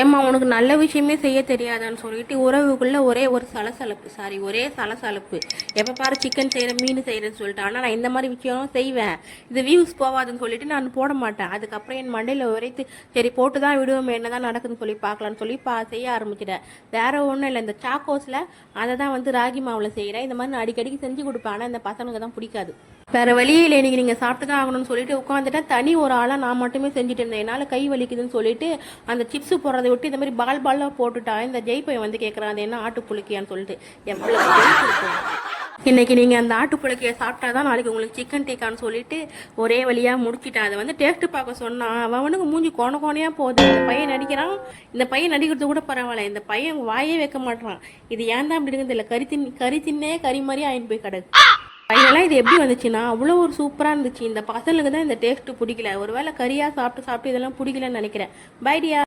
ஏம்மா உனக்கு நல்ல விஷயமே செய்ய தெரியாதான்னு சொல்லிட்டு உறவுக்குள்ள ஒரே சலசலப்பு. எப்போ பாரு சிக்கன் செய்கிறேன் மீன் செய்கிறேன்னு சொல்லிட்டு. ஆனால் நான் இந்த மாதிரி விஷயம் செய்வேன், இது வியூஸ் போகாதுன்னு சொல்லிட்டு நான் போட மாட்டேன். அதுக்கப்புறம் என் மண்டையில் உரைத்து சரி போட்டு தான் விடுவோம், என்ன தான் நடக்குதுன்னு சொல்லி பார்க்கலான்னு சொல்லி செய்ய ஆரம்பிச்சிட்டேன். வேற ஒன்றும் இல்லை, இந்த சாக்கோஸில் அதை தான் வந்து ராகி மாவில் செய்கிறேன். இந்த மாதிரி நான் அடிக்கடிக்கு செஞ்சு கொடுப்பேன். ஆனால் இந்த பசங்களுக்கு தான் பிடிக்காது. வேற வழியே இல்லை, இன்னைக்கு நீங்கள் சாப்பிட்டு தான் ஆகணும்னு சொல்லிட்டு உட்காந்துட்டேன். தனி ஒரு ஆளாக நான் மட்டுமே செஞ்சுட்டு இருந்தேன். என்னால் கை வலிக்குதுன்னு சொல்லிட்டு அந்த சிப்ஸ் போடுறதை விட்டு இந்த மாதிரி பால்லாம் போட்டுட்டா. இந்த ஜெய்பை வந்து கேட்குறான் அது என்ன ஆட்டு புழுக்கியான்னு சொல்லிட்டு. எவ்வளோ இன்னைக்கு நீங்கள் அந்த ஆட்டு புழுக்கையை சாப்பிட்டா தான் நாளைக்கு உங்களுக்கு சிக்கன் டிக்கான்னு சொல்லிட்டு ஒரே வழியாக முடிச்சிட்டான். அதை வந்து டேஸ்ட்டு பார்க்க சொன்னான். அவனுக்கு மூஞ்சி கோணையாக போகுது. இந்த பையன் நடிக்கிறான். இந்த பையன் நடிக்கிறது கூட பரவாயில்ல, இந்த பையன் வாயே வைக்க மாட்டான். இது ஏன் தான் அப்படி இருக்குது இல்லை, கறி தின்னே கறி மாதிரி ஆயின்னு போய் கிடக்கு. ஃபைனலாக இது எப்படி வந்துச்சுன்னா அவ்வளோ ஒரு சூப்பராக இருந்துச்சு. இந்த பசங்களுக்கு தான் இந்த டேஸ்ட்டு பிடிக்கல. ஒருவேளை கறியாக சாப்பிட்டு இதெல்லாம் பிடிக்கலன்னு நினைக்கிறேன். பைடியா.